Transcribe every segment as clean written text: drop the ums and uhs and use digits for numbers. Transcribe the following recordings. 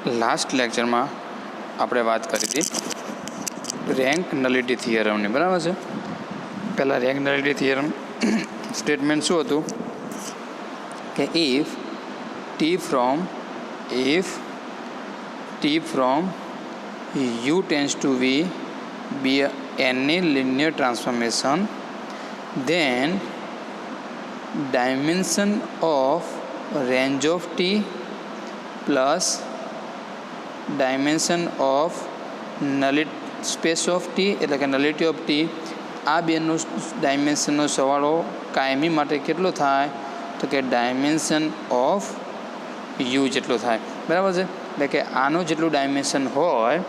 Last લેક્ચરમાં આપણે વાત કરી હતી રેન્ક નલિટી થિયરમની, બરાબર છે. પહેલાં રેન્ક નલિટી થિયરમ સ્ટેટમેન્ટ શું હતું કે if T from U tends to V be any linear transformation, then dimension of range of t plus dimension of space of t એટલે કે nullity of t, આ બેનું ડાયમેન્શનનો સરવાળો કાયમી માટે કેટલો થાય તો કે ડાયમેન્શન ઓફ યુ જેટલો થાય, બરાબર છે. એટલે કે આનું જેટલું ડાયમેન્શન હોય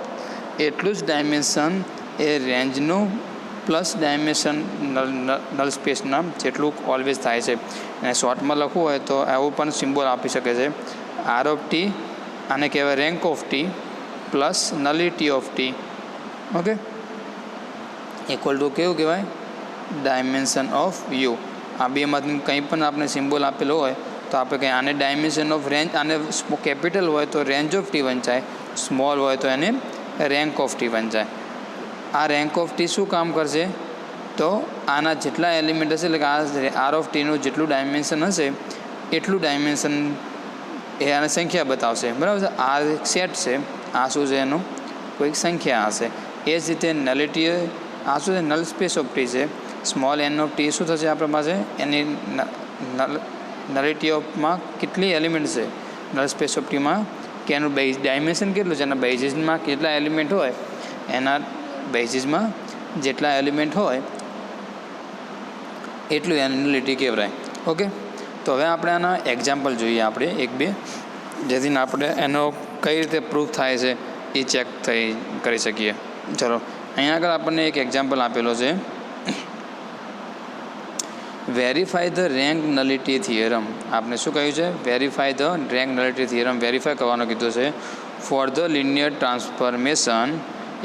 એટલું જ ડાયમેન્શન એ રેન્જનું પ્લસ ડાયમેન્શન નલ સ્પેસના જેટલું ઓલવેઝ થાય છે. અને શોર્ટમાં લખવું હોય તો આવું પણ સિમ્બોલ આપી શકે છે, આર ઓફ ટી, આને કહેવાય rank of T plus nullity of T, okay, equal to કેવું કહેવાય ડાયમેન્શન ઓફ યુ. આ બેમાંથી કંઈ પણ આપણે સિમ્બોલ આપેલો હોય તો આપણે કંઈ આને ડાયમેન્શન ઓફ રેન્જ, આને કેપિટલ હોય તો રેન્જ ઓફ ટી વંચાય, સ્મોલ હોય તો એને રેન્ક ઓફ ટી વંચાય. આ રેન્ક ઓફ ટી શું કામ કરશે તો આના જેટલા એલિમેન્ટ હશે એટલે કે આ આર ઓફ ટીનું જેટલું ડાયમેન્શન હશે એટલું ડાયમેન્શન એ આને સંખ્યા બતાવશે, બરાબર છે. આ એક સેટ છે, આ શું છે એનું કોઈક સંખ્યા હશે. એ જ રીતે નલિટી, આ શું છે નલ સ્પેસ ઓફ ટી છે, સ્મોલ એન ઓફ ટી શું થશે આપણી પાસે એની નલિટી ઓફમાં કેટલી એલિમેન્ટ છે નલ સ્પેસ ઓફ ટીમાં કે એનું ડાયમેન્શન કેટલું છે, એના બેઝિસમાં કેટલા એલિમેન્ટ હોય, એના બેઝિસમાં જેટલા એલિમેન્ટ હોય એટલું એનાલિટી કહેવાય, ઓકે. તો હવે આપણે આના એક્ઝામ્પલ જોઈએ આપણે એક બે, જેથી આપણે એનો કઈ રીતે પ્રૂફ થાય છે એ ચેક કરી શકીએ. ચલો, અહીંયા આગળ આપણને એક એક્ઝામ્પલ આપેલો છે, verify the rank nullity theorem. આપણે શું કહ્યું છે verify the rank nullity theorem verify કરવાનું કીધું છે ફોર ધ લિનિયર ટ્રાન્સફોર્મેશન.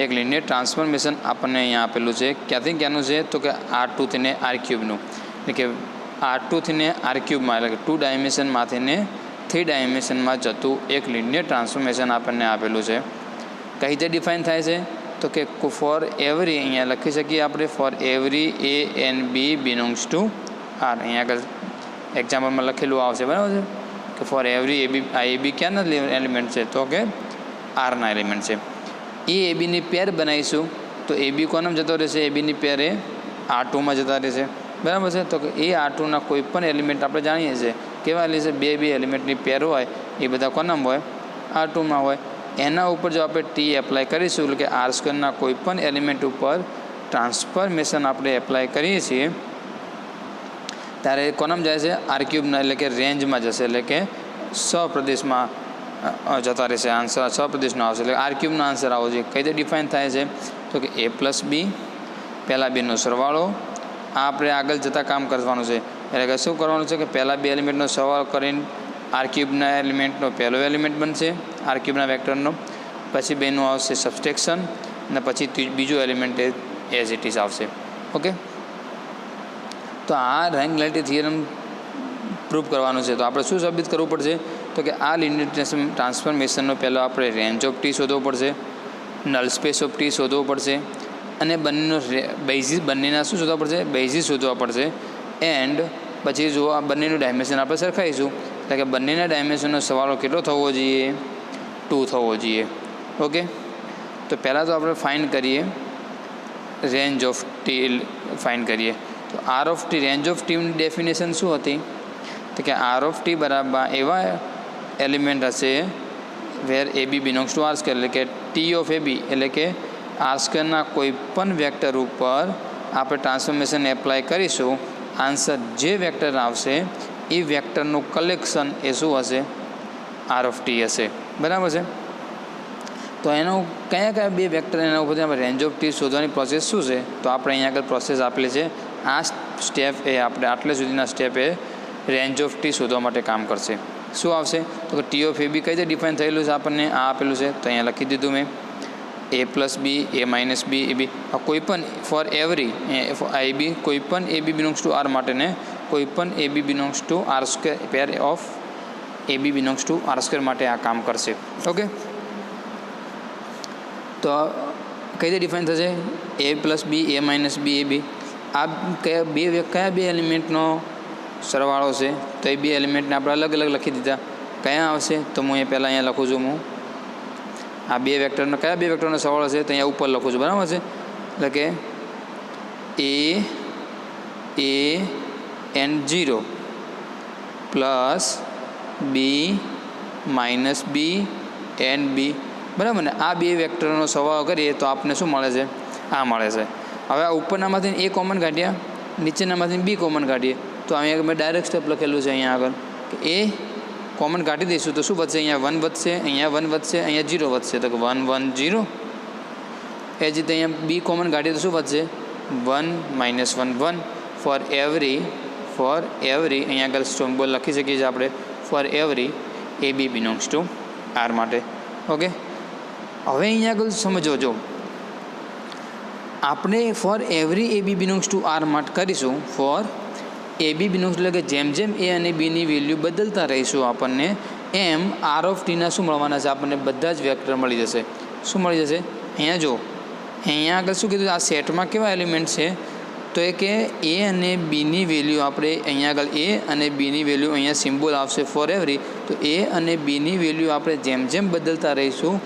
એક લિનિયર ટ્રાન્સફોર્મેશન આપણને અહીંયા આપેલું છે, ક્યાંથી ક્યાંનું છે તો કે R2 થઈને R3 નું, એટલે કે R2 થઈને R3 માં એટલે કે 2 ડાયમેન્શનમાંથી ને 3 ડાયમેન્શનમાં જતું એક લિનિયર ટ્રાન્સફોર્મેશન આપણને આપેલું છે. કઈ રીતે ડિફાઇન થાય છે તો કે ફોર એવરી, અહીંયા લખી શકીએ આપણે for every A and B belongs to R. અહીંયા આગળ એક્ઝામ્પલમાં લખેલું આવશે, બરાબર છે, કે ફોર એવરી આ AB ક્યાંના એલિમેન્ટ છે તો કે આરના એલિમેન્ટ છે. એ એબીની પેર બનાવીશું તો એબી કોનામાં જતો રહેશે, એબીની પેર એ R2માં જતા રહેશે, બરાબર છે. તો કે એ R2ના કોઈ પણ એલિમેન્ટ આપણે જાણીએ છીએ કેવા છે, બે એલિમેન્ટની પેર હોય એ બધા કોનામાં હોય R2માં હોય. એના ઉપર જો આપણે ટી એપ્લાય કરીશું એટલે કે આર સ્ક્વેરના કોઈ પણ એલિમેન્ટ ઉપર ટ્રાન્સફોર્મેશન આપણે એપ્લાય કરીએ છીએ ત્યારે કોનામાં જાય છે R3ના, એટલે કે રેન્જમાં જશે, એટલે કે સપ્રદેશમાં જતા રહેશે. આન્સર સપ્રદેશનો આવશે, એટલે R3નો આન્સર આવો જોઈએ. કઈ રીતે ડિફાઇન થાય છે તો કે A પ્લસ બી, પહેલાં બેનો સરવાળો. આ આપણે આગળ જતાં કામ કરવાનું છે, એટલે કે શું કરવાનું છે કે પહેલાં બે એલિમેન્ટનો સરવાળો કરીને R3ના એલિમેન્ટનો પહેલો એલિમેન્ટ બનશે R3ના વેક્ટરનો, પછી બેનું આવશે સબસ્ટ્રેક્શન અને પછી બીજું એલિમેન્ટ એઝ ઇટ ઇઝ આવશે, ઓકે. તો આ રેન્ક નલિટી થિયરમ પ્રૂફ કરવાનું છે તો આપણે શું સાબિત કરવું પડશે તો કે આ લિનિયર ટ્રાન્સફોર્મેશનનો પહેલાં આપણે રેન્જ ઓફ ટી શોધવો પડશે, નલ સ્પેસ ઓફ ટી શોધવો પડશે, અને બંનેનો બેઝિસ, બંનેના શું શોધવા પડશે બેઝિસ શોધવા પડશે. એન્ડ પછી જો આ બંનેનું ડાયમેન્શન આપણે સરખાઈશું એટલે કે બંનેના ડાયમેન્શનનો સરવાળો કેટલો થવો જોઈએ 2 થવો જોઈએ, ઓકે. તો પહેલાં તો આપણે ફાઇન્ડ કરીએ રેન્જ ઓફ ટી, ફાઇન્ડ કરીએ તો R of T, range of ટીની ડેફિનેશન શું હતી તો કે આર ઓફ ટી બરાબર એવા એલિમેન્ટ હશે where AB belongs to R square, એટલે કે ટી ઓફ AB એટલે કે આર સ્ક્વેરના કોઈ પણ વેક્ટર ઉપર આપણે ટ્રાન્સફોર્મેશન એપ્લાય કરીશું, આન્સર જે વેક્ટર આવશે એ વેક્ટરનું કલેક્શન એ શું હશે આર ઓફ ટી હશે, બરાબર છે. તો એનું કયા બે વેક્ટર એના ઉપરથી આપણે રેન્જ ઓફ ટી શોધવાની પ્રોસેસ શું છે તો આપણે અહીંયા આગળ પ્રોસેસ આપેલી છે. આ સ્ટેપ એ આપણે આટલે સુધીના step A range of T શોધવા માટે કામ કરશે. શું આવશે તો કે ટી ઓફ AB કઈ રીતે ડિફાઇન થયેલું છે આપણને આ આપેલું છે તો અહીંયા લખી દીધું મેં A plus B, A minus B, AB કોઈ પણ ફોર એવરી AB કોઈ પણ AB બિલોંગ્સ ટુ R માટે ને કોઈ પણ AB belongs to R square pair of AB belongs to R square માટે આ કામ કરશે, ઓકે. તો કઈ રીતે ડિફાઇન થશે? a plus B, a minus B, A B. આ કયા બે એલિમેન્ટનો સરવાળો છે? તો એ બે એલિમેન્ટને આપણે અલગ અલગ લખી દીધા. કયા આવશે? તો હું અહીંયા પહેલાં અહીંયા લખું છું. હું આ બે વેક્ટરનો કયા બે વેક્ટરનો સરવાળો છે તો અહીંયા ઉપર લખું છું, બરાબર છે? એટલે કે a and 0 plus B minus B and B, બરાબર ને? આ બે વેક્ટરનો સરવાળો કરીએ તો આપણને શું મળે છે? આ મળે છે. હવે આ ઉપરનામાંથી એ કોમન કાઢ્યા, નીચેનામાંથી બી કોમન કાઢીએ તો અહીંયા મેં ડાયરેક્ટ સ્ટેપ લખેલું છે અહીંયા આગળ કે એ કોમન કાઢી દઈશું તો શું વધશે? અહીંયા 1 વધશે, અહીંયા 1 વધશે, અહીંયા 0 વધશે. તો 1 1 0. એ જ રીતે અહીંયા બી કોમન કાઢીએ તો શું વધશે? 1 માઇનસ 1 1. ફોર એવરી અહીંયા આગળ સિમ્બોલ લખી શકીએ છીએ આપણે, for every A B belongs to R માટે. ઓકે, હવે અહીંયા આગળ સમજો, જો આપણે for every A B belongs to R માટે કરીશું. ફોર એ બી બિલોંગ્સ એટલે કે જેમ જેમ એ અને બીની વેલ્યુ બદલતા રહીશું આપણને એમ આર ઓફ ટીના શું મળવાના છે? આપણને બધા જ વેક્ટર મળી જશે. શું મળી જશે? અહીંયા જો, અહીંયા આગળ શું કીધું? આ સેટમાં કેવા એલિમેન્ટ છે? તો એ કે એ અને બીની વેલ્યુ આપણે અહીંયા આગળ એ અને બીની વેલ્યુ અહીંયા સિમ્બોલ આવશે ફોર એવરી. તો એ અને બીની વેલ્યુ આપણે જેમ જેમ બદલતા રહીશું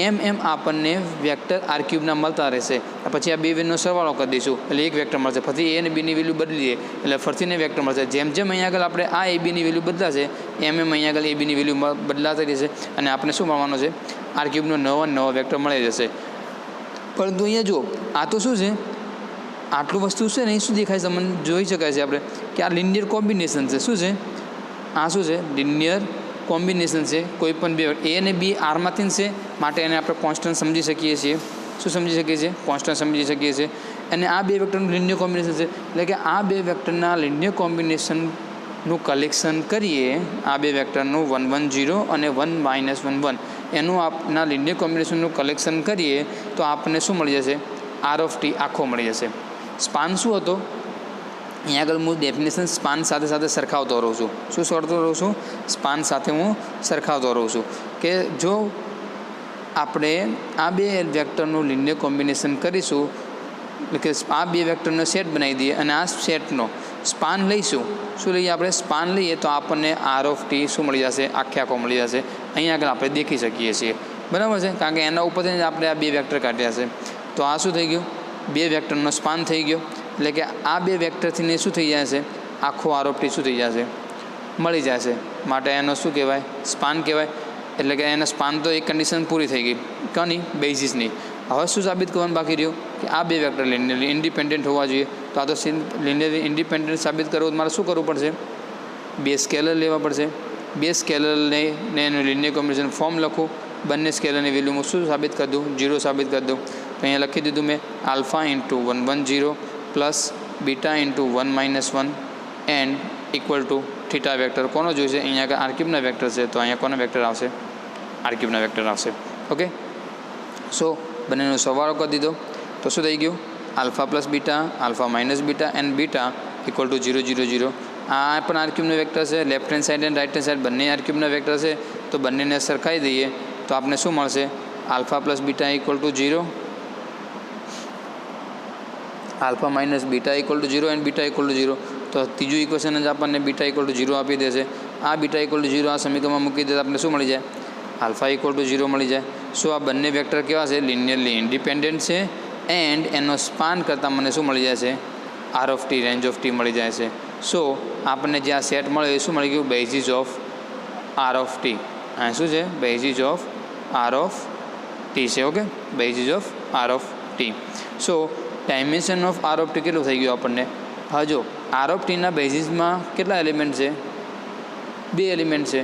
એમ એમ આપણને વેક્ટર આર ક્યુબના મળતા રહેશે. પછી આ બે વેલ્યુનો સરવાળો કરી દઈશું એટલે એક વેક્ટર મળશે. ફરીથી એ અને બીની વેલ્યુ બદલીએ એટલે ફરીને વેક્ટર મળશે. જેમ જેમ અહીંયા આગળ આપણે આ એ બીની વેલ્યુ બદલાશે એમ એમ અહીંયા આગળ એ બીની વેલ્યુ બદલાતી રહેશે અને આપણે શું મળવાનું છે? આર ક્યુબનો નવો વેક્ટર મળી જશે. પરંતુ અહીંયા જુઓ, આ તો શું છે? આટલું વસ્તુ છે ને એ શું દેખાય છે? તમને જોઈ શકાય છે આપણે કે આ લિનિયર કોમ્બિનેશન છે. શું છે આ? શું છે? લિનિયર કોમ્બિનેશન છે. કોઈ પણ બે એ અને બી આરમાંથી છે માટે એને આપણે કોન્સ્ટન્ટ સમજી શકીએ છીએ. શું સમજી શકીએ છીએ? કોન્સ્ટન્ટ સમજી શકીએ છીએ. અને આ બે વેક્ટરનું લિનિયર કોમ્બિનેશન છે એટલે કે આ બે વેક્ટરના લિનિયર કોમ્બિનેશનનું કલેક્શન કરીએ, આ બે વેક્ટરનું 1 1 0 અને 1 માઇનસ 1 1 એનું આપના લિનિયર કોમ્બિનેશનનું કલેક્શન કરીએ તો આપણને શું મળી જશે? આર ઓફ ટી આખો મળી જશે. સ્પાન શું હતો? અહીંયા આગળ હું ડેફિનેશન સ્પાન સાથે સાથે સરખાવતો રહું છું. શું કરતો રહું છું? સ્પાન સાથે હું સરખાવતો રહું છું કે જો આપણે આ બે વેક્ટરનું લિનિયર કોમ્બિનેશન કરીશું એટલે કે આ બે વેક્ટરનો સેટ બનાવી દઈએ અને આ સેટનો સ્પાન લઈશું. શું લઈએ આપણે? સ્પાન લઈએ તો આપણને આર ઓફ ટી શું મળી જશે? આખો મળી જશે. અહીંયા આગળ આપણે દેખી શકીએ છીએ, બરાબર છે? કારણ કે એના ઉપરથી આપણે આ બે વેક્ટર કાઢ્યા છે. તો આ શું થઈ ગયું? બે વેક્ટરનો સ્પાન થઈ ગયો. એટલે કે આ બે વેક્ટરથીને શું થઈ જાય છે? આખો આર ઓફ ટી શું થઈ જશે? મળી જશે. માટે એનો શું કહેવાય? સ્પાન કહેવાય. એટલે કે એના સ્પાન તો એક કન્ડિશન પૂરી થઈ ગઈ. કોની? બેઝિસની. હવે શું સાબિત કરવાનું બાકી રહ્યું? કે આ બે વેક્ટર લિનિયરલી ઇન્ડિપેન્ડન્ટ હોવા જોઈએ. તો આ તો લિનિયરલી ઇન્ડિપેન્ડન્ટ સાબિત કરવું તો મારે શું કરવું પડશે? બે સ્કેલર લેવા પડશે. બે સ્કેલરને એનું લિનિયર કોમ્બિનેશન ફોર્મ લખું. બંને સ્કેલરની વેલ્યુ હું શું સાબિત કરી દઉં? 0 સાબિત કરી દઉં. તો અહીંયા લખી દીધું મેં alpha into 1 1 0 plus beta into 1 minus 1 and equal to theta vector. કોનો જોઈશે? અહીંયા આગળ આર ક્યુબના વેક્ટર છે તો અહીંયા કોનો વેક્ટર આવશે? આર ક્યુબના વેક્ટર આવશે. ઓકે, સો બંનેનો સરવાળો કરી દીધો તો શું થઈ ગયું? Alpha plus beta, alpha minus beta and beta equal to 0 0 0. આ પણ આર ક્યુબનો વેક્ટર છે. Left hand side and write hand side બંને આર ક્યુબના વેક્ટર છે. તો બંનેને સરખાઈ દઈએ તો આપણે શું મળશે? Alpha plus beta equal to 0, alpha minus beta equal to 0 and beta equal to 0. તો ત્રીજું ઇક્વેશન જ આપણને બીટા ઇક્વલ ટુ 0 આપી દેશે. આ બીટા ઇક્વલ ટુ 0 આ સમીકરણમાં મૂકી દે તો આપણે શું મળી જાય? આલ્ફા ઇક્વલ ટુ 0 મળી જાય. સો આ બંને વેક્ટર કેવા છે? લિનિયરલી ઇન્ડિપેન્ડન્ટ છે એન્ડ એનો સ્પાન કરતાં મને શું મળી જાય છે? R of T, range of T મળી જાય છે. સો આપણને જે આ સેટ મળ્યો એ શું મળી ગયું? Basis of R of T. આ શું છે? Basis of R of T છે. Okay, basis of R of T. So dimension of R of T કેટલું થઈ ગયું આપણને? હા, જો આર ઓફ ટીના બેઝિસમાં કેટલા એલિમેન્ટ છે? 2 એલિમેન્ટ છે.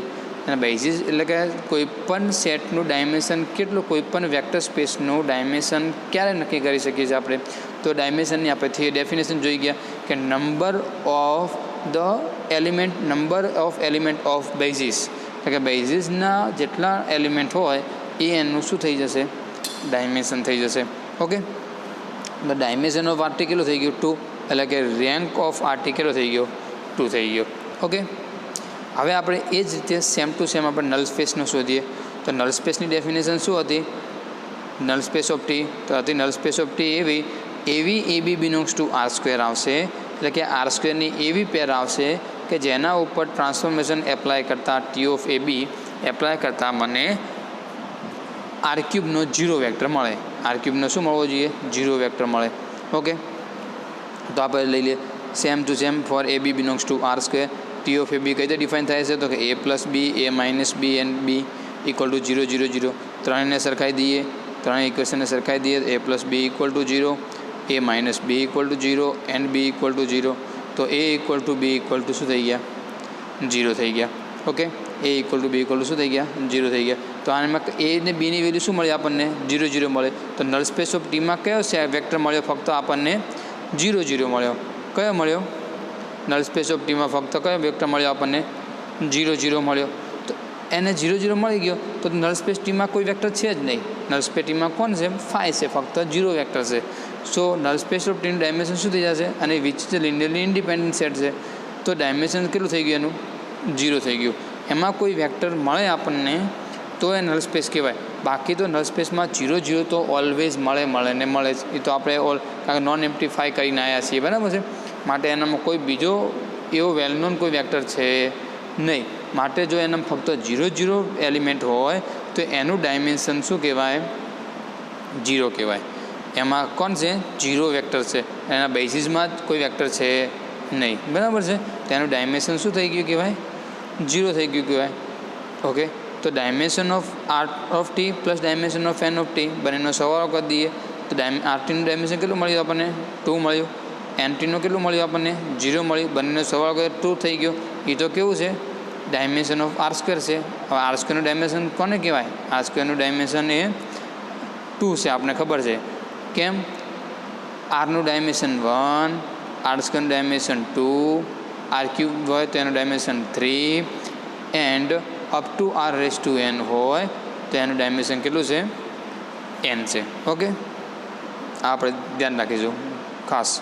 અને બેઝિસ એટલે કે કોઈપણ સેટનું ડાયમેન્શન કેટલું? કોઈપણ વેક્ટર સ્પેસનું ડાયમેન્શન ક્યારે નક્કી કરી શકીએ છીએ આપણે? તો ડાયમેન્શનની આપણે ડેફિનેશન જોઈ ગયા કે number of element of basis. એટલે કે બેઝિસના જેટલા એલિમેન્ટ હોય એ એનું શું થઈ જશે? ડાયમેન્શન થઈ જશે. ઓકે, એટલે ડાયમેન્શન ઓફ આર ટી કેટલું થઈ ગયું? 2. એટલે કે રેન્ક ઓફ આર ટી કેટલો થઈ ગયો? 2 થઈ ગયો. ઓકે, હવે આપણે એ જ રીતે સેમ ટુ સેમ આપણે નલ સ્પેસનું શોધીએ. તો નલ સ્પેસની ડેફિનેશન શું હતી? નલ સ્પેસ ઓફ ટી, તો હતી નલ સ્પેસ ઓફ ટી એવી A B belongs to R square આવશે, એટલે કે આર સ્ક્વેરની એવી પેર આવશે કે જેના ઉપર ટ્રાન્સફોર્મેશન એપ્લાય કરતાં T of A B apply કરતાં મને આર ક્યુબનો 0 વેક્ટર મળે. આર ક્યુબનો શું મળવો જોઈએ? 0 વેક્ટર મળે. ઓકે, તો આપણે લઈ લઈએ same to same for A B belongs to R square. T of A B કઈ રીતે ડિફાઇન થાય છે? તો કે A plus B, A minus B and B equal to 0 0 0. ત્રણેયને સરખાઈ દઈએ, ત્રણેય ઇક્વેશનને સરખાઈ દઈએ. A plus B equal to 0, A minus B equal to 0 and B equal to 0. તો A equal to B equal to શું થઈ ગયા? 0 થઈ ગયા. Okay, A equal to B equal to શું થઈ ગયા? 0 થઈ ગયા. તો આમાં એ ને બીની વેલ્યુ શું મળી આપણને? 0 0 મળે. તો નલ સ્પેસ ઓફ ટીમાં કયો વેક્ટર મળ્યો? ફક્ત આપણને 0 0 મળ્યો. કયો મળ્યો? નલ સ્પેસ ઓફ ટીમાં ફક્ત કયો વેક્ટર મળ્યો આપણને? 0 0 મળ્યો. તો એને 0 0 મળી ગયો તો નલ સ્પેસ ટીમાં કોઈ વેક્ટર છે જ નહીં. નલ સ્પેસ ટીમાં કોણ છે? 5 છે, ફક્ત 0 વેક્ટર છે. સો નલ સ્પેસ ઓફ ટીનું ડાયમેન્શન શું થઈ જશે? અને વિચ છે લિનિયરલી ઇન્ડિપેન્ડન્ટ સેટ છે, તો ડાયમેન્શન કેટલું થઈ ગયું? એનું 0 થઈ ગયું. એમાં કોઈ વેક્ટર મળે આપણને તો એ નલ સ્પેસ કહેવાય. બાકી તો નલ સ્પેસમાં 0 0 તો ઓલવેઝ મળે ને મળે જ. એ તો આપણે કારણ કે નોન એમ્પ્ટીફાઈ કરીને આવ્યા છીએ, બરાબર છે. માટે એનામાં કોઈ બીજો એવો વેલ નોન કોઈ વેક્ટર છે નહીં. માટે જો એનામાં ફક્ત 0 0 એલિમેન્ટ હોય તો એનું ડાયમેન્શન શું કહેવાય? 0 કહેવાય. એમાં કોણ છે? 0 વેક્ટર છે. એના બેઝિસમાં જ કોઈ વેક્ટર છે નહીં, બરાબર છે. તેનું ડાયમેન્શન શું થઈ ગયું કહેવાય? 0 થઈ ગયું કહેવાય. ઓકે, તો dimension of R of T plus dimension of N of T બંનેનો સરવાળો કરી દઈએ તો આર ટીનું ડાયમેન્શન કેટલું મળ્યું આપણને? 2 મળ્યું. એન ટીનું કેટલું મળ્યું આપણને? 0 મળ્યું. બંનેનો સરવાળો કરીએ 2 થઈ ગયો. એ તો કેવું છે? ડાયમેન્શન ઓફ આર સ્ક્વેર છે. હવે આર સ્ક્વેરનું ડાયમેન્શન કોને કહેવાય? આર સ્ક્વેરનું ડાયમેન્શન એ 2 છે, આપણને ખબર છે. કેમ? આરનું ડાયમેન્શન 1, આર સ્ક્વેરનું ડાયમેન્શન 2, આર ક્યુબ હોય તો એનું dimension 3 and up to R raise to N હોય તો એનું ડાયમેન્શન કેટલું છે? n છે. ઓકે, આ આપણે ધ્યાન રાખીશું ખાસ.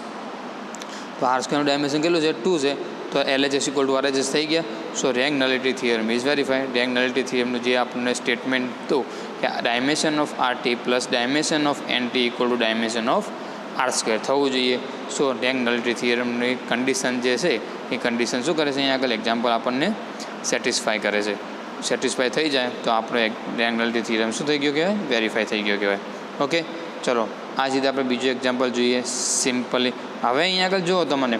તો આર સ્ક્વેરનું ડાયમેન્શન કેટલું છે? 2 છે. તો LHS ઇક્વલ ટુ RHS થઈ ગયા. So rank nullity theorem is verified. Rank nullity થિયરમનું જે આપણને સ્ટેટમેન્ટ હતું કે dimension of R T plus dimension of N T equal to dimension of R square થવું જોઈએ. સો રેન્ક નલિટી થિયરમની કન્ડિશન જે છે એ કન્ડિશન શું કરે છે? અહીંયા આગળ એક્ઝામ્પલ આપણને સેટિસ્ફાય કરે છે. સેટિસ્ફાય થઈ જાય તો આપણો રેન્ક નલિટી થિયરમ શું થઈ ગયો કહેવાય? વેરીફાઈ થઈ ગયો કહેવાય. ઓકે, ચલો આ જ રીતે આપણે બીજું એક્ઝામ્પલ જોઈએ સિમ્પલી. હવે અહીંયા આગળ જુઓ તમને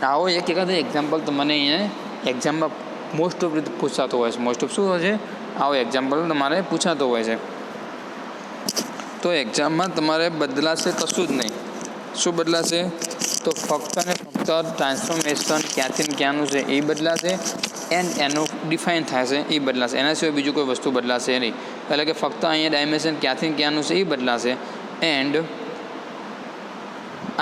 આવો એક એકાદ એક્ઝામ્પલ તો મને અહીંયા એક્ઝામમાં મોસ્ટ ઓફ રીતે પૂછાતો હોય છે. મોસ્ટ ઓફ શું હોય છે? આવો એક્ઝામ્પલ તમારે પૂછાતો હોય છે. તો એક્ઝામમાં તમારે બદલાશે કશું જ નહીં. શું બદલાશે? તો ફક્ત ને ફક્ત ટ્રાન્સફોર્મેશન ક્યાંથી ક્યાંનું છે એ બદલાશે એન્ડ એનું ડિફાઇન થાય છે એ બદલાશે. એના સિવાય બીજું કોઈ વસ્તુ બદલાશે નહીં. એટલે કે ફક્ત અહીંયા ડાયમેન્શન ક્યાંથી ક્યાંનું છે એ બદલાશે એન્ડ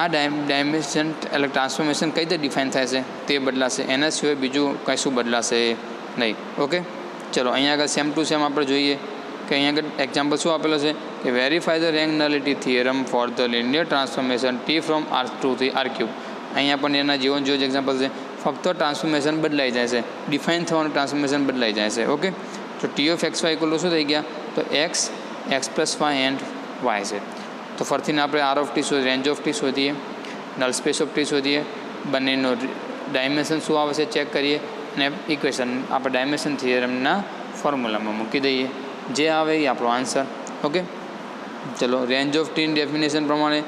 આ ડાયમેન્શન એટલે ટ્રાન્સફોર્મેશન કઈ રીતે ડિફાઇન થાય છે તે બદલાશે. એના સિવાય બીજું કશું બદલાશે નહીં. ઓકે, ચલો અહીંયા આગળ સેમ ટુ સેમ આપણે જોઈએ કે અહીંયા આગળ એક્ઝામ્પલ શું આપેલો છે કે verify the rank nullity theorem for the linear transformation T from R two થી આર ક્યુબ. અહીંયા પણ એના જેવો જ એક્ઝામ્પલ છે. ફક્ત ટ્રાન્સફોર્મેશન બદલાઈ જાય છે, ડિફાઇન થવાનું ટ્રાન્સફોર્મેશન બદલાઈ જાય છે. ઓકે, તો T of x Y equal to શું થઈ ગયા? તો X plus Y and Y છે. તો ફરીથી આપણે આર ઓફ ટી શોધીએ, રેન્જ ઓફ ટી શોધીએ, નલ સ્પેસ ઓફ ટી શોધીએ, બંનેનો ડાયમેન્શન શું આવે છે ચેક કરીએ અને ઇક્વેશન આપણે ડાયમેન્શન થિયરમના ફોર્મ્યુલામાં મૂકી દઈએ. જે આવે એ આપણો આન્સર. ઓકે, ચલો રેન્જ ઓફ ટીની ડેફિનેશન પ્રમાણે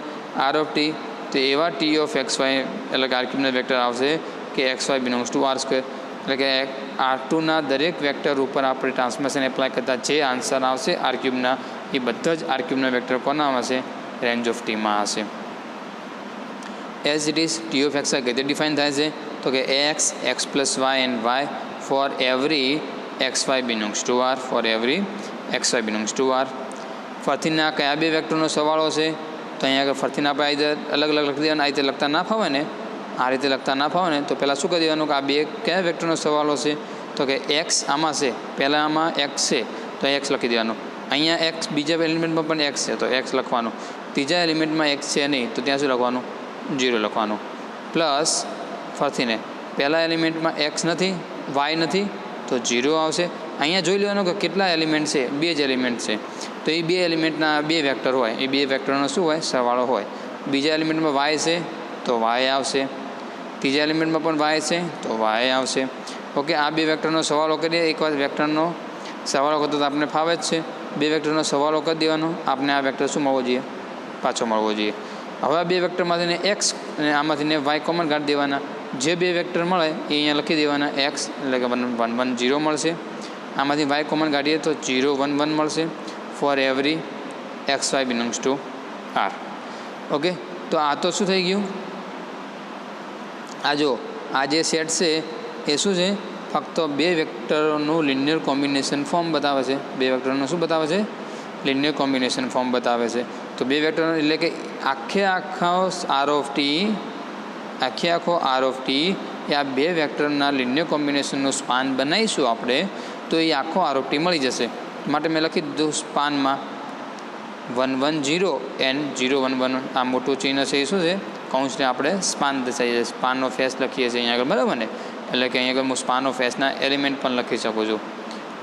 આર ઓફ ટી તો એવા ટી ઓફ એક્સ વાય એટલે કે આર ક્યુબના વેક્ટર આવશે કે x y belongs to R square. એટલે કે આર ટુના દરેક વેક્ટર ઉપર આપણે ટ્રાન્સફોર્મેશન એપ્લાય કરતાં જે આન્સર આવશે આર ક્યુબના એ બધા જ આર ક્યુબના વેક્ટર કોના હશે? રેન્જ ઓફ ટીમાં હશે. As it is T of x y કઈ રીતે ડિફાઇન થાય છે? તો કે x plus Y and y for every x y belongs to R. For every x y belongs to R. ફરતીના કયા બે વેક્ટરનો સવાળો છે? તો અહીંયા આગળ ફરતીના આપણે આ રીતે અલગ અલગ લખી દેવાના. આ રીતે લખતા ના ફાવે ને, આ રીતે લખતા ના ફાવે ને તો પહેલાં શું કરી દેવાનું કે આ બે કયા વેક્ટરનો સવાલો છે? તો કે એક્સ આમાં છે, પહેલાં આમાં એક્સ છે તો એક્સ લખી દેવાનું. અહીંયા એક્સ બીજા એલિમેન્ટમાં પણ એક્સ છે તો એક્સ લખવાનું. ત્રીજા એલિમેન્ટમાં એક્સ છે નહીં તો ત્યાં શું લખવાનું? 0 લખવાનું. પ્લસ ફરીને પહેલાં એલિમેન્ટમાં એક્સ નથી, વાય નથી તો 0 આવશે. અહીંયા જોઈ લેવાનું કે કેટલા એલિમેન્ટ છે, 2 જ એલિમેન્ટ છે, તો એ 2 એલિમેન્ટના 2 વેક્ટર હોય, એ 2 વેક્ટરનો શું હોય, સરવાળો હોય. બીજા એલિમેન્ટમાં વાય છે તો વાય આવશે, ત્રીજા એલિમેન્ટમાં પણ વાય છે તો વાય આવશે. ઓકે, આ 2 વેક્ટરનો સરવાળો કરીએ. એકવાર વેક્ટરનો સરવાળો કરતો તો આપણે ફાવે જ છે. 2 વેક્ટરનો સરવાળો કરી દેવાનો, આપણે આ વેક્ટર શું મળવો જોઈએ, પાછો મળવો જોઈએ. હવે આ 2 વેક્ટરમાંથીને એક્સ અને આમાંથીને વાય કોમન કાઢી દેવાના. જે 2 વેક્ટર મળે એ અહીંયા લખી દેવાના. એક્સ એટલે કે 1 1 0 મળશે. આમાંથી વાય કોમન કાઢીએ તો 0 1 1 મળશે for every x y belongs to R. Okay, તો આ તો શું થઈ ગયું, આ જો આ જે સેટ છે એ શું છે, ફક્ત 2 વેક્ટરનું લિનિયર કોમ્બિનેશન ફોર્મ બતાવે છે. 2 વેક્ટરનું શું બતાવે છે, લિનિયર કોમ્બિનેશન ફોર્મ બતાવે છે. તો 2 વેક્ટર એટલે કે આખો આર ઓફ ટી એ આ 2 વેક્ટરના લિનિયર કોમ્બિનેશનનું સ્પાન બનાવીશું આપણે, તો એ આખો આર ઓફ ટી મળી જશે. માટે મેં લખી દીધું સ્પાનમાં 1 1 0 એન્ડ 0 1 1. આ મોટું ચિહ્ન છે એ શું છે, કૌંસને આપણે સ્પાન દર્શાવીએ છીએ, સ્પાનનો ફેસ લખીએ છીએ અહીંયા આગળ, બરાબર ને. એટલે કે અહીંયા આગળ હું સ્પાન ઓફ ફેસના એલિમેન્ટ પણ લખી શકું છું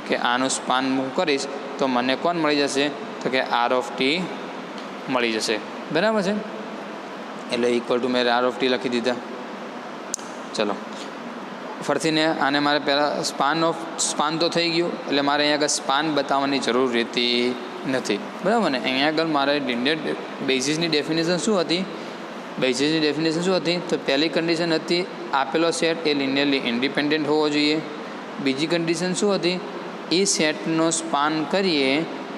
કે આનું સ્પાન હું કરીશ તો મને કોણ મળી જશે, તો કે આર ઓફ ટી મળી જશે, બરાબર છે. એટલે ઇક્વલ ટુ મેં આર ઓફ ટી લખી દીધા. ચલો ફરીને આને મારે પહેલાં સ્પાન તો થઈ ગયું, એટલે મારે અહીંયા આગળ સ્પાન બતાવવાની જરૂર રહેતી નથી, બરાબર ને. અહીંયા આગળ મારે લિનિયર બેઝિસની ડેફિનેશન શું હતી, તો પહેલી કન્ડિશન હતી આપેલો સેટ એ લિનિયરલી ઇન્ડિપેન્ડન્ટ હોવો જોઈએ. બીજી કન્ડિશન શું હતી, એ સેટનો સ્પાન કરીએ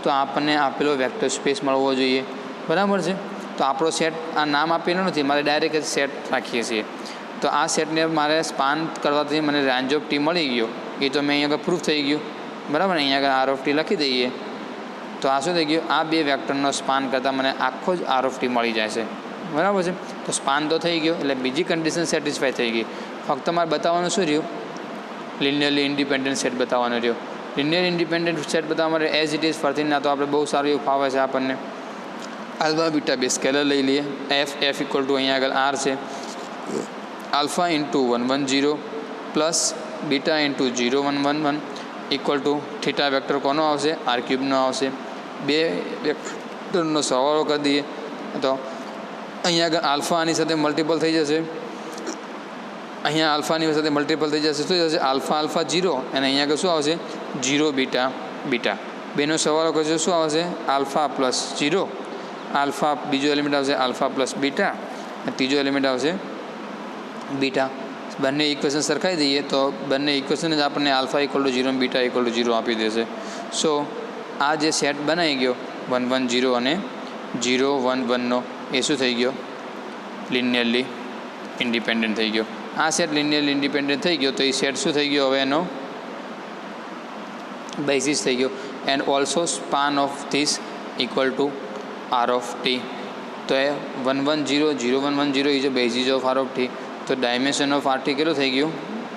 તો આપણને આપેલો વેક્ટર સ્પેસ મળવો જોઈએ, બરાબર છે. તો આપણો સેટ આ નામ આપેલો નથી, મારે ડાયરેક્ટ સેટ રાખીએ છીએ. તો આ સેટને મારે સ્પાન કરવાથી મને રેન્જ ઓફ ટી મળી ગયો, એ તો મેં અહીંયા આગળ પ્રૂફ થઈ ગયું, બરાબર ને. અહીંયા આગળ આર ઓફ ટી લખી દઈએ તો આ શું થઈ ગયું, આ 2 વેક્ટરનો સ્પાન કરતાં મને આખો જ આર ઓફ ટી મળી જાય છે, બરાબર છે. તો સ્પાન તો થઈ ગયો, એટલે બીજી કન્ડિશન સેટિસ્ફાય થઈ ગઈ. ફક્ત મારે બતાવવાનું શું રહ્યું, લિનિયરલી ઇન્ડિપેન્ડન્ટ સેટ બતાવવાનો રહ્યો. લિનિયર ઇન્ડિપેન્ડન્ટ સેટ બતાવવા માટે એઝ ઇટ ઇઝ ફરતી ના તો આપણે બહુ સારું એવું ફાવે છે આપણને. આલ્ફા બીટા 2 સ્કેલર લઈ લઈએ. એફ ઇક્વલ ટુ અહીંયા આગળ આર છે, alpha into 1 1 0 plus beta into 0 1 1 1 equal to theta vector કોનો આવશે, આર ક્યુબનો આવશે. 2 વેક્ટરનો સરવાળો કરી દઈએ તો અહીંયા આગળ આલ્ફા આની સાથે મલ્ટિપલ થઈ જશે, અહીંયા આલ્ફાની સાથે મલ્ટિપલ થઈ જશે, શું થશે, આલ્ફા 0 અને અહીંયા આગળ શું આવશે, 0 બીટા. બેનો સરવાળો કરજો, શું આવશે, આલ્ફા પ્લસ 0, આલ્ફા બીજો એલિમેન્ટ આવશે આલ્ફા પ્લસ બીટા, અને ત્રીજો એલિમેન્ટ આવશે બીટા. બંને ઇક્વેશન સરખાઈ દઈએ તો બંને ઇક્વેશન જ આપણને આલ્ફા ઇક્વલ ટુ 0 અને બીટા ઇક્વલ ટુ 0 આપી દેશે. સો આ જે સેટ બનાવી ગયો 1 1 0 અને 0 1 1નો, એ શું થઈ ગયો, લિનિયરલી ઇન્ડિપેન્ડન્ટ થઈ ગયો. આ સેટ લિનિયરલી ઇન્ડિપેન્ડન્ટ થઈ ગયો તો એ સેટ શું થઈ ગયો, હવે એનો બેઝિસ થઈ ગયો. And also span of this equal to R of T. તો એ 1 1 0 0 1 1 0 is a basis of R of T. તો ડાયમેન્શન ઓફ આર ટી કેટલું થઈ ગયું,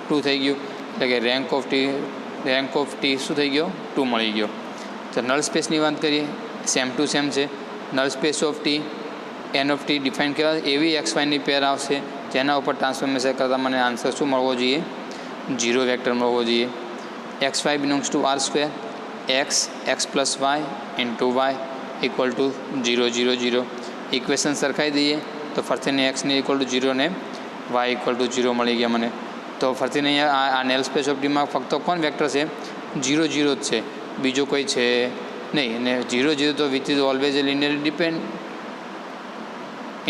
2 થઈ ગયું. એટલે કે રેન્ક ઓફ ટી શું થઈ ગયો, 2 મળી ગયો. તો નલ સ્પેસની વાત કરીએ, સેમ ટુ સેમ છે. Null space of T N of T define કહેવાય. એવી એક્સ વાયની પેર આવશે જેના ઉપર ટ્રાન્સફોર્મેશન કરતાં મને આન્સર શું મળવો જોઈએ, 0 વેક્ટર મળવો જોઈએ. X y belongs to R square, x plus y into y equal to 0 0 0. Equation સરખાઈ દઈએ તો ફરીને એક્સને ઇક્વલ ટુ 0 ને વાય ઇક્વલ ટુ 0 મળી ગયા મને. તો ફરીને અહીંયા આ નેલ સ્પેસ ઓફ ટીમાં ફક્ત કોણ વેક્ટર છે, 0 0 જ છે, બીજો કોઈ છે નહીં. અને 0 0 તો which is always A linear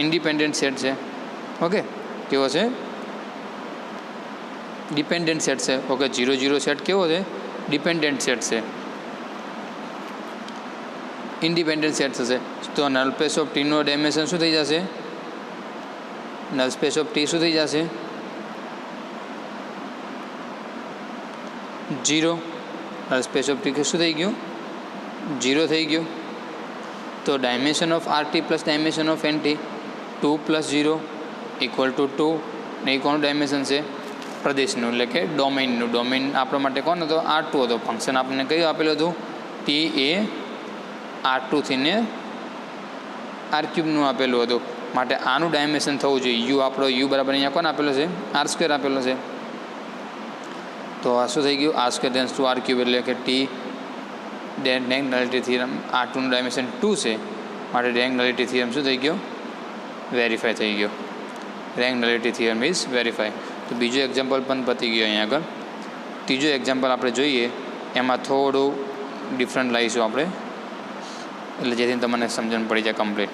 independent set છે. ઓકે, કેવો છે, ડિપેન્ડન્ટ સેટ છે. ઓકે, 0 0 સેટ કેવો છે, ડિપેન્ડન્ટ સેટ છે, ઇન્ડિપેન્ડન્ટ સેટ થશે. તો નલ સ્પેસ ઓફ ટીનો ડાયમેન્શન શું થઈ જશે, નલ સ્પેસ ઓફ ટી શું થઈ જશે, 0. નલ સ્પેસ ઓફ ટી શું થઈ ગયું, 0 થઈ ગયું. તો dimension of R T plus dimension of N T 2 plus 0 equal to 2. ને એ કોનું ડાયમેન્શન છે, પ્રદેશનું, એટલે કે ડોમેઇનનું. ડોમેઇન આપણા માટે કોણ હતો, R2 હતો. ફંક્શન આપણને કયું આપેલું હતું, ટી એ R2 થઈને આર ક્યુબનું આપેલું હતું. માટે આનું ડાયમેન્શન થવું જોઈએ યુ. આપણો યુ બરાબર અહીંયા કોણ આપેલો છે, R² આપેલો છે. તો આ શું થઈ ગયું, R square tends to R cube, એટલે કે ટી રેન્ક નલિટી થિયરમ આ ટુનું ડાયમેન્શન 2 છે, માટે રેન્ક નલિટી થિયરમ શું થઈ ગયો, વેરીફાઈ થઈ ગયો. Rank nullity theorem is verify. તો બીજો એક્ઝામ્પલ પણ પતી ગયો અહીંયા આગળ. ત્રીજો એક્ઝામ્પલ આપણે જોઈએ, એમાં થોડું ડિફરન્ટ લાવીશું આપણે, એટલે જેથી તમને સમજણ પડી જાય કમ્પ્લીટ.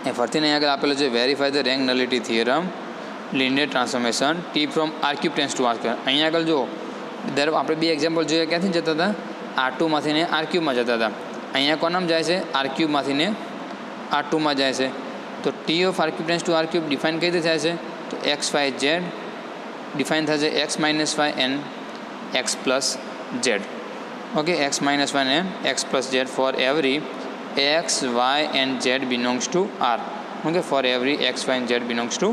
એ ફરીથી અહીંયા આગળ આપેલું છે, verify the rank nullity theorem linear transformation T from R cube tends to R square. અહીંયા આગળ જો આપણે બે એક્ઝામ્પલ જોઈએ, ક્યાંથી જતા હતા, આર ટુમાંથી ને આર ક્યુબમાં જતા હતા. અહીંયા કોનામાં જાય છે, આર ક્યુબમાંથી ને આર ટુમાં જાય છે. તો T of R cube tends to R cube define કઈ રીતે થાય છે, તો એક્સ વાય ઝેડ ડિફાઇન થશે x minus y and x plus z. Okay, x minus y and x plus z for every x y and z belongs to R. Okay, for every x y and z belongs to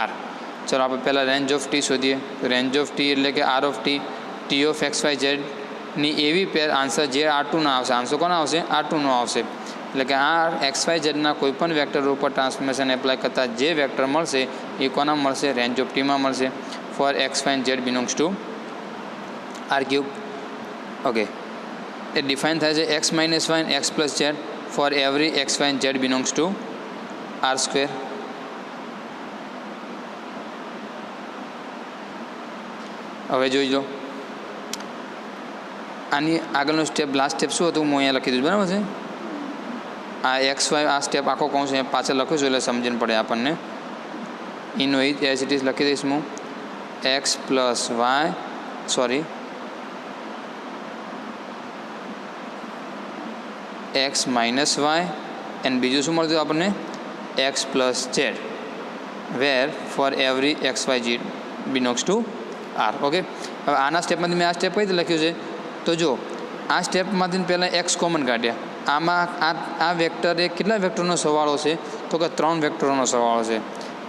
R. ચલો આપણે પહેલાં range of T શોધીએ. તો range of T એટલે કે R of T of x y ઝેડની એવી pair answer જે આર ટુનો આવશે. આન્સર કોનો આવશે, આર ટુનો આવશે. એટલે કે આ એક્સ વાય ઝેડના કોઈપણ વેક્ટર ઉપર ટ્રાન્સફોર્મેશન એપ્લાય કરતાં જે વેક્ટર મળશે એ કોના મળશે, રેન્જ ઓફ ટીમાં મળશે, for x y and z belongs to R cube. Okay, એ ડિફાઇન થાય છે x minus y x plus z for every x y and z belongs to R square. હવે જોઈ લો, આની આગળનું સ્ટેપ, લાસ્ટ સ્ટેપ શું હતું, હું અહીંયા લખી દીધું, બરાબર છે. આ એક્સ વાય આ સ્ટેપ આખો કહું છું, અહીંયા પાછળ લખું છું એટલે સમજણ પડે આપણને. એનો એઝ ઇટ ઇઝ લખી દઈશ હું, x plus y x minus y and બીજું શું મળતું આપણને, x plus z where for every x y z belongs to R. Okay, હવે આના સ્ટેપમાંથી મેં આ સ્ટેપ કઈ રીતે લખ્યું છે, તો જો આ સ્ટેપમાંથી પહેલાં એક્સ કોમન કાઢ્યા. આમાં આ વેક્ટર એ કેટલા વેક્ટરનો સરવાળો છે, તો કે 3 વેક્ટરોનો સરવાળો છે.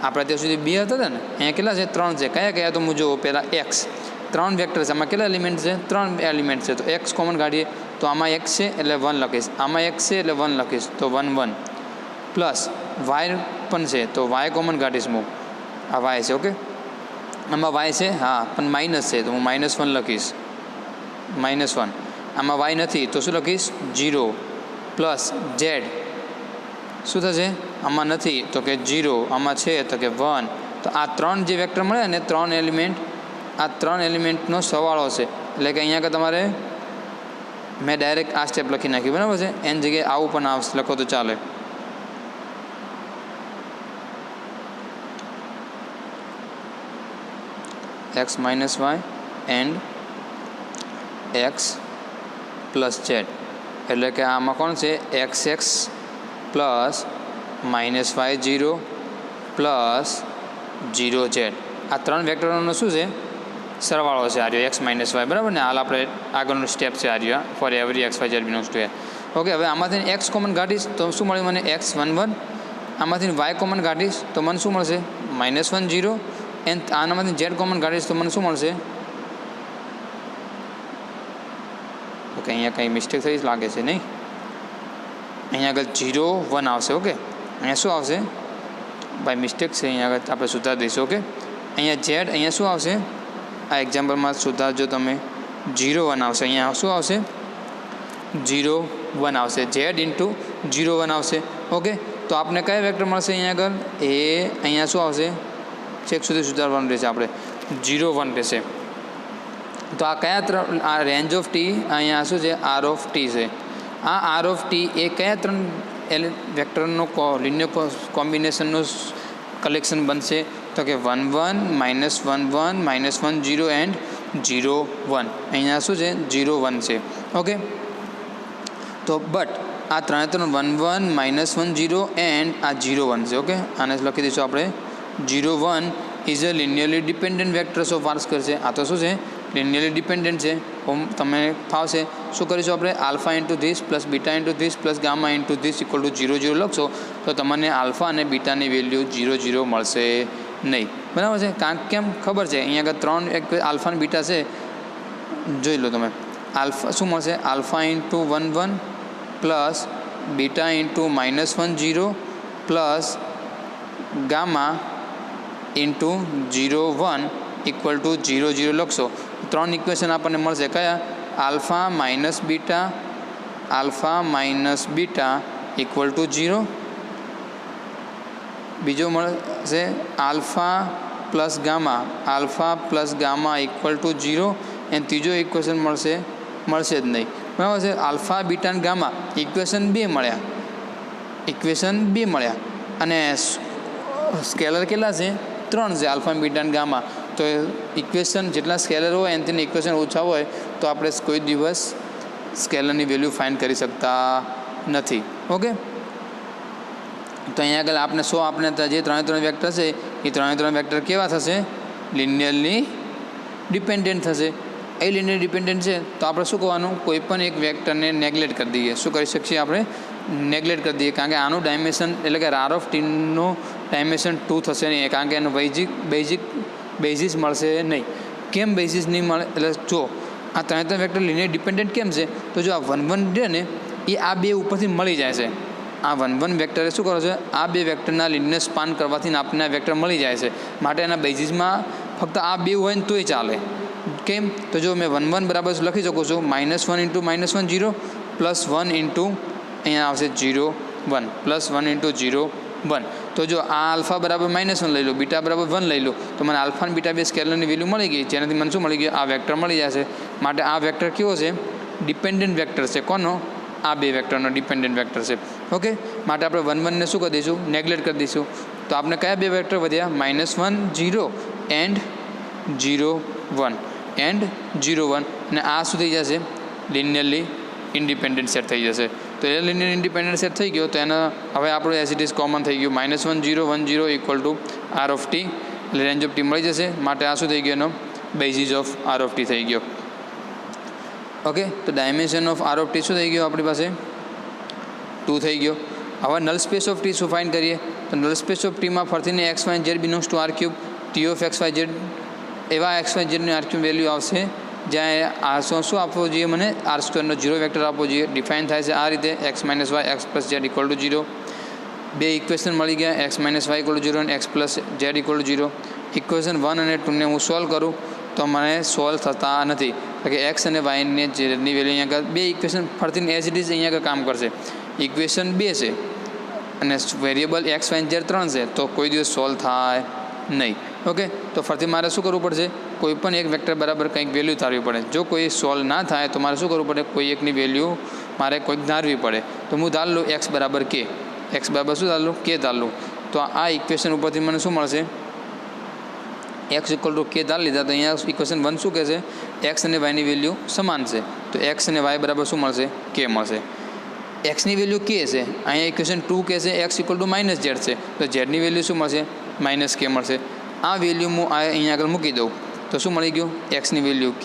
આપણે અત્યાર સુધી 2 હતા ને, અહીંયા કેટલા છે, 3 છે. કયા કયા, તો હું જુઓ, પહેલાં એક્સ 3 વેક્ટર છે, આમાં કેટલા એલિમેન્ટ છે, 3 એલિમેન્ટ છે. તો એક્સ કોમન કાઢીએ, તો આમાં એક્સ છે એટલે 1 લખીશ, આમાં એક્સ છે એટલે 1 લખીશ, તો 1 1 પ્લસ વાય પણ છે તો વાય કોમન કાઢીશ હું, આ વાય છે. ઓકે, આમાં વાય છે, હા, પણ માઇનસ છે તો હું -1 લખીશ, -1. આમાં વાય નથી તો શું લખીશ, 0 પ્લસ ઝેડ શું થશે, આમાં નથી તો કે 0, આમાં છે તો કે 1. તો આ 3 જે વેક્ટર મળે ને, 3 એલિમેન્ટ, આ 3 એલિમેન્ટનો સરવાળો છે. એટલે કે અહીંયા કે તમારે મેં ડાયરેક્ટ આ સ્ટેપ લખી નાખ્યું, બરાબર છે. એની જગ્યાએ આવું પણ આવશે, લખો તો ચાલે. X minus y and x plus z, એટલે કે આમાં કોણ છે, x x plus -y0 plus 0z. આ 3 વેક્ટરોનો શું છે, સરવાળો છે આ રહ્યો એક્સ માઇનસ વાય, બરાબર ને. હાલ આપણે આગળનું સ્ટેપ છે આ રહ્યો, for every x y z belongs to. Okay, હવે આમાંથી એક્સ કોમન કાઢીશ તો શું મળે મને, એક્સ 1 1. આમાંથી વાય કોમન કાઢીશ તો મને શું મળશે, -1 0. એન્ડ આનામાંથી ઝેડ કોમન કાઢીશ તો મને શું મળશે. ઓકે, અહીંયા કંઈ મિસ્ટેક થઈ લાગે છે, નહીં. અહીંયા આગળ 0 1 આવશે. ઓકે, અહીંયા શું આવશે, બાય મિસ્ટેક છે, અહીંયા આગળ આપણે સુધારી દઈશું. ઓકે, અહીંયા ઝેડ, અહીંયા શું આવશે, આ એક્ઝામ્પલમાં સુધારજો તમે, 0 1 આવશે. અહીંયા શું આવશે, 0 1 આવશે, ઝેડ ઇન્ટુ 0 1 આવશે. ઓકે, તો આપણે કયા વેક્ટર મળશે અહીંયા આગળ, એ અહીંયા શું આવશે, ચેક સુધી સુધારવાનું રહેશે આપણે, 0 1 રહેશે. તો આ કયા આ રેન્જ ઓફ ટી, અહીંયા શું છે, આર ઓફ ટી છે. આ આર ઓફ ટી એ કયા 3 વેક્ટરનો લિનિયર કોમ્બિનેશનનું કલેક્શન બનશે, તો કે 1 1 -1 1 -1 0 એન્ડ 0 1. અહીંયા શું છે, 0 1 છે. ઓકે, તો બટ આ 3 1 1 -1 0 એન્ડ આ 0 1 છે. ઓકે, આને લખી દઈશું આપણે, 0 1 is a linearly dependent vectors of R square છે. આ તો શું છે, લિનિયરલી ડિપેન્ડન્ટ છે. તમને ફાવશે, શું કરીશું આપણે, alpha into this plus beta into this plus gamma into this equal to 0 0 લખશો તો તમને આલ્ફા અને બીટાની વેલ્યુ 0 0 મળશે નહીં, બરાબર છે. કારણ કેમ ખબર છે, અહીંયા આગળ 3 એક આલ્ફા અને બીટા છે, જોઈ લો તમે. આલ્ફા શું મળશે, alpha into 1 1 plus beta into -1 0 plus gamma into 0 1 equal to 0 0 લખશો. 3 ઇક્વેશન આપણને મળશે. કયા? Alpha minus beta equal to 0. બીજો મળશે alpha plus gamma equal to 0. And ત્રીજો ઇક્વેશન મળશે જ નહીં. બરાબર છે. આલ્ફા બીટા અને ગામા ઇક્વેશન 2 મળ્યા અને સ્કેલર કેટલા છે? 3 છે. આલ્ફા બીટા અને ગામા. તો ઇક્વેશન જેટલા સ્કેલર હોય એનાથી ઇક્વેશન ઓછા હોય તો આપણે કોઈ દિવસ સ્કેલરની વેલ્યુ ફાઇન્ડ કરી શકતા નથી. ઓકે, તો અહીંયા આગળ આપણે જે 3 વેક્ટર છે એ 3 વેક્ટર કેવા થશે? લિનિયરલી ડિપેન્ડન્ટ થશે. એ લિનિયર ડિપેન્ડન્ટ છે તો આપણે શું કરવાનું? કોઈ પણ એક વેક્ટરને નેગ્લેક્ટ કરી દઈએ. શું કરી શકીએ આપણે? નેગ્લેક્ટ કરી દઈએ. કારણ કે આનું ડાયમેન્શન એટલે કે આર ઓફ ટીનો ડાયમેન્શન 2 થશે નહીં. કારણ કે એનો બેઝિસ મળશે નહીં. કેમ બેઝિસ નહીં મળે? એટલે જો આ 3 વેક્ટર લિનિયર ડિપેન્ડન્ટ કેમ છે? તો જો આ 1 1 છે ને એ આ બે ઉપરથી મળી જાય છે. આ 1 1 વેક્ટરે શું કરો છે? આ બે વેક્ટરના લિનિયર સ્પાન કરવાથી આપણને આ વેક્ટર મળી જાય છે. માટે એના બેઝિસમાં ફક્ત આ બે હોય ને તોય ચાલે. કેમ? તો જો મેં 1 1 બરાબર લખી શકું છું -1 × -1 0 +1 × અહીંયા આવશે 0 1 +1 × 0 1. તો જો આ આલ્ફા બરાબર -1 લઈ લો, બીટા બરાબર 1 લઈ લો, તો મને આલ્ફા અને બીટા બે સ્કેલરની વેલ્યુ મળી ગઈ. જેનાથી મને શું મળી ગયું? આ વેક્ટર મળી જશે. માટે આ વેક્ટર કેવો છે? ડિપેન્ડન્ટ વેક્ટર છે. કોનો? આ બે વેક્ટરનો ડિપેન્ડન્ટ વેક્ટર છે. ઓકે, માટે આપણે 1 1 ને શું કરી દઈશું? નેગ્લેક્ટ કરી દઈશું. તો આપણે કયા બે વેક્ટર વધ્યા? -1 0 એન્ડ 0 1 અને આ શું થઈ જશે? લિનિયરલી ઇન્ડિપેન્ડન્ટ સેટ થઈ જશે. તો એ લિનિયર ઇન્ડિપેન્ડન્ટ સેટ થઈ ગયો તો એના હવે આપણું એઝ ઇટ ઇઝ કોમન થઈ ગયું. -1 0 1 0 equal to R of T, એટલે રેન્જ ઓફ ટી મળી જશે. માટે આ શું થઈ ગયો? એનો basis of R of T થઈ ગયો. ઓકે, તો dimension of R of T શું થઈ ગયો આપણી પાસે? 2 થઈ ગયો. હવે નલ સ્પેસ ઓફ ટી શું ફાઇન્ડ કરીએ? તો નલ સ્પેસ ઓફ ટીમાં ફરતીને x y z belongs to r cube, T of x y z એવા x y z ની r ક્યુબ વેલ્યુ આવશે જ્યાં આ શું આપવો જોઈએ? મને r² 0 વેક્ટર આપવો જોઈએ. ડિફાઇન થાય છે આ રીતે: x - y x + z = 0. બે ઇક્વેશન મળી ગયા, x - y = 0 અને x + z = 0. ઇક્વેશન 1 અને 2 ને હું સોલ્વ કરું તો મને સોલ્વ થતા નથી. એટલે કે x અને y ની વેલ્યુ અહીંયા આગળ બે ઇક્વેશન ફરતીને એઝ ઇટ ઇઝ અહીંયા આગળ કામ કરશે. ઇક્વેશન 2 છે અને વેરિયેબલ x y z 3 છે તો કોઈ દિવસ સોલ્વ થાય નહીં. ઓકે, તો ફરીથી મારે શું કરવું પડશે? કોઈ પણ એક વેક્ટર બરાબર કંઈક વેલ્યુ ધારવી પડે. જો કોઈ સોલ્વ ના થાય તો મારે શું કરવું પડે? કોઈ એકની વેલ્યુ મારે કોઈક ધારવી પડે. તો હું ધાર લઉં x બરાબર k. x બરાબર શું ધાર લઉં? k ધાર લઉં. તો આ ઇક્વેશન ઉપરથી મને શું મળશે? x = k ધાર લીધા. તો અહીંયા ઇક્વેશન 1 શું કહે છે? x અને y ની વેલ્યુ સમાન છે. તો x અને y બરાબર શું મળશે? k મળશે. x ની વેલ્યુ k છે. અહીંયા ઇક્વેશન 2 કહે છે x = -z છે. તો z ની વેલ્યુ શું મળશે? -k મળશે. આ વેલ્યુ હું અહીંયા આગળ મૂકી દઉં તો શું મળી ગયું? x ની વેલ્યુ k,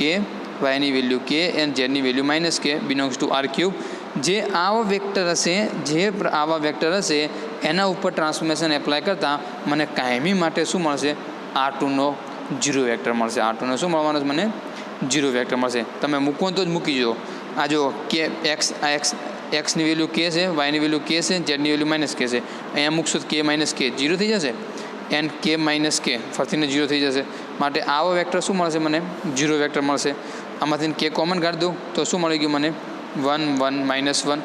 y ની વેલ્યુ k એન્ડ z ની value -k belongs to r³. જે આવા વેક્ટર હશે એના ઉપર ટ્રાન્સફોર્મેશન એપ્લાય કરતાં મને કાયમી માટે શું મળશે? r2 નો 0 વેક્ટર મળશે. r2 નો શું મળવાનું? મને 0 વેક્ટર મળશે. તમે મૂકો તો જ મૂકી જુઓ. આ જો k x ની વેલ્યુ k છે, y ની વેલ્યુ k છે, z ની વેલ્યુ -k છે. અહીંયા મૂકશો તો k - k 0 થઈ જશે એન્ડ k - k ફરીને 0 થઈ જશે. માટે આવો વેક્ટર શું મળશે? મને 0 વેક્ટર મળશે. આમાંથી k કોમન કાઢી દઉં તો શું મળી ગયું મને? 1 1 -1.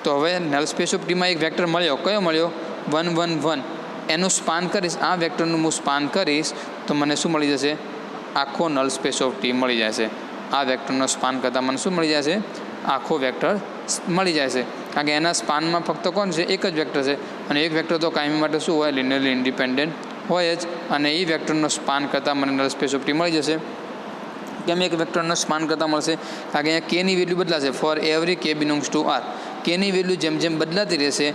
તો હવે નલ સ્પેસ ઓફ ટીમાં એક વેક્ટર મળ્યો. કયો મળ્યો? 1 1 1. એનું સ્પાન કરીશ, આ વેક્ટરનું હું સ્પાન કરીશ તો મને શું મળી જશે? આખો નલ સ્પેસ ઓફ ટી મળી જશે. આ વેક્ટરનો સ્પાન કરતાં મને શું મળી જશે? આખો વેક્ટર મળી જાય છે. કારણ કે એના સ્પાનમાં ફક્ત કોણ છે? એક જ વેક્ટર છે. અને એક વેક્ટર તો કાયમી માટે શું હોય? લિનિયરલી ઇન્ડિપેન્ડન્ટ હોય જ. અને એ વેક્ટરનો સ્પાન કરતાં મને નલ સ્પેસ ઓફ ટી મળી જશે. કેમ એક વેક્ટરનો સ્પાન કરતાં મળશે? કારણ કે અહીંયા k ની વેલ્યુ બદલાશે. For every k belongs to r. k ની વેલ્યુ જેમ જેમ બદલાતી રહેશે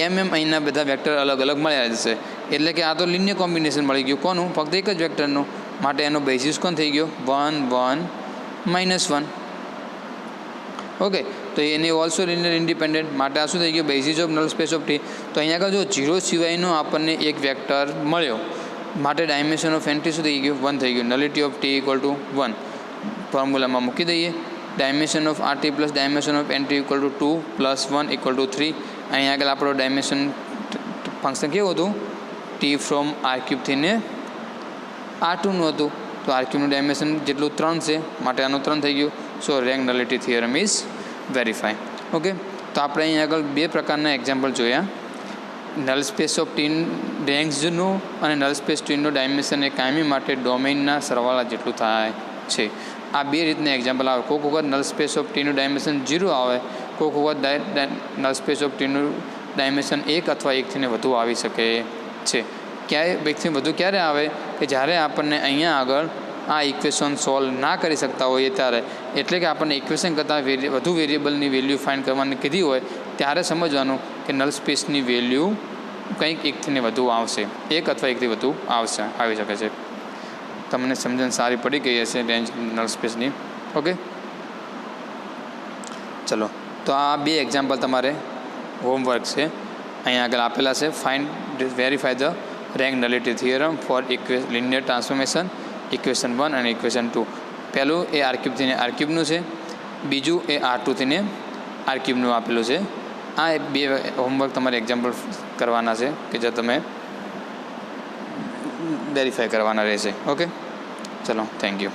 એમ અહીંના બધા વેક્ટર અલગ અલગ મળ્યા જશે. એટલે કે આ તો લિનિયર કોમ્બિનેશન મળી ગયું. કોનું? ફક્ત એક જ વેક્ટરનું. માટે એનો બેઝિસ કોણ થઈ ગયો? 1 1 -1. ઓકે, તો એની ઓલ્સો લિનિયર ઇન્ડિપેન્ડન્ટ. માટે આ શું થઈ ગયું? Basis of null space of T. તો અહીંયા આગળ જો 0 સિવાયનો આપણને એક વેક્ટર મળ્યો માટે ડાયમેન્શન ઓફ એન્ટ્રી શું થઈ ગયું? 1 થઈ ગયું. નલિટી ઓફ ટી = 1 ફોર્મ્યુલામાં મૂકી દઈએ. Dimension of RT plus dimension of entry = 2 + 1 = 3. અહીંયા આગળ આપણો ડાયમેન્શન ફંક્શન કેવું હતું? t ફ્રોમ r³ થઈને r2 નું હતું. તો આર ક્યુબનું ડાયમેન્શન જેટલું 3 છે, માટે આનું 3 થઈ ગયું. So rank nullity theorem is verify. Okay, તો આપણે અહીં આગળ 2 પ્રકારના એક્ઝામ્પલ જોયા. નલ સ્પેસ ઓફ ટી રેન્ક્સનું અને નલ સ્પેસ ટીનું ડાયમેન્શન એ કાયમી માટે ડોમેઇનના સરવાળા જેટલું થાય છે. આ 2 રીતના એક્ઝામ્પલ આવે. કોઈક વખત નલ સ્પેસ ઓફ ટીનું ડાયમેન્શન 0 આવે, કોઈક વખત નલ સ્પેસ ઓફ ટીનું ડાયમેન્શન 1 અથવા 1થી વધુ આવી શકે છે. ક્યારે 1થી વધુ ક્યારે આવે કે જ્યારે આપણને અહીંયા આગળ આ ઇક્વેશન સોલ્વ ના કરી શકતા હોઈએ ત્યારે, એટલે કે આપણને ઇક્વેશન કરતાં વધુ વેરિયેબલની વેલ્યુ ફાઇન્ડ કરવાની કીધી હોય ત્યારે સમજવાનું કે નલ સ્પેસની વેલ્યુ કંઈક 1થી વધુ આવશે, 1 અથવા 1થી વધુ આવી શકે છે. તમને સમજણ સારી પડી ગઈ હશે રેન્જ નલ સ્પેસની. ઓકે, ચલો, તો આ 2 એક્ઝામ્પલ તમારે હોમવર્ક છે, અહીંયા આગળ આપેલા છે. Find verify the rank nullity theorem for linear transformation equation 1 અને ઇક્વેશન 2. પહેલું એ આર ક્યુબથી આર ક્યુબનું છે, બીજું એ R2થી આર ક્યુબનું આપેલું છે. આ 2 હોમવર્ક તમારે એક્ઝામ્પલ કરવાના છે કે જે તમે વેરીફાઈ કરવાના રહેશે. ઓકે, ચલો, થેન્ક યુ.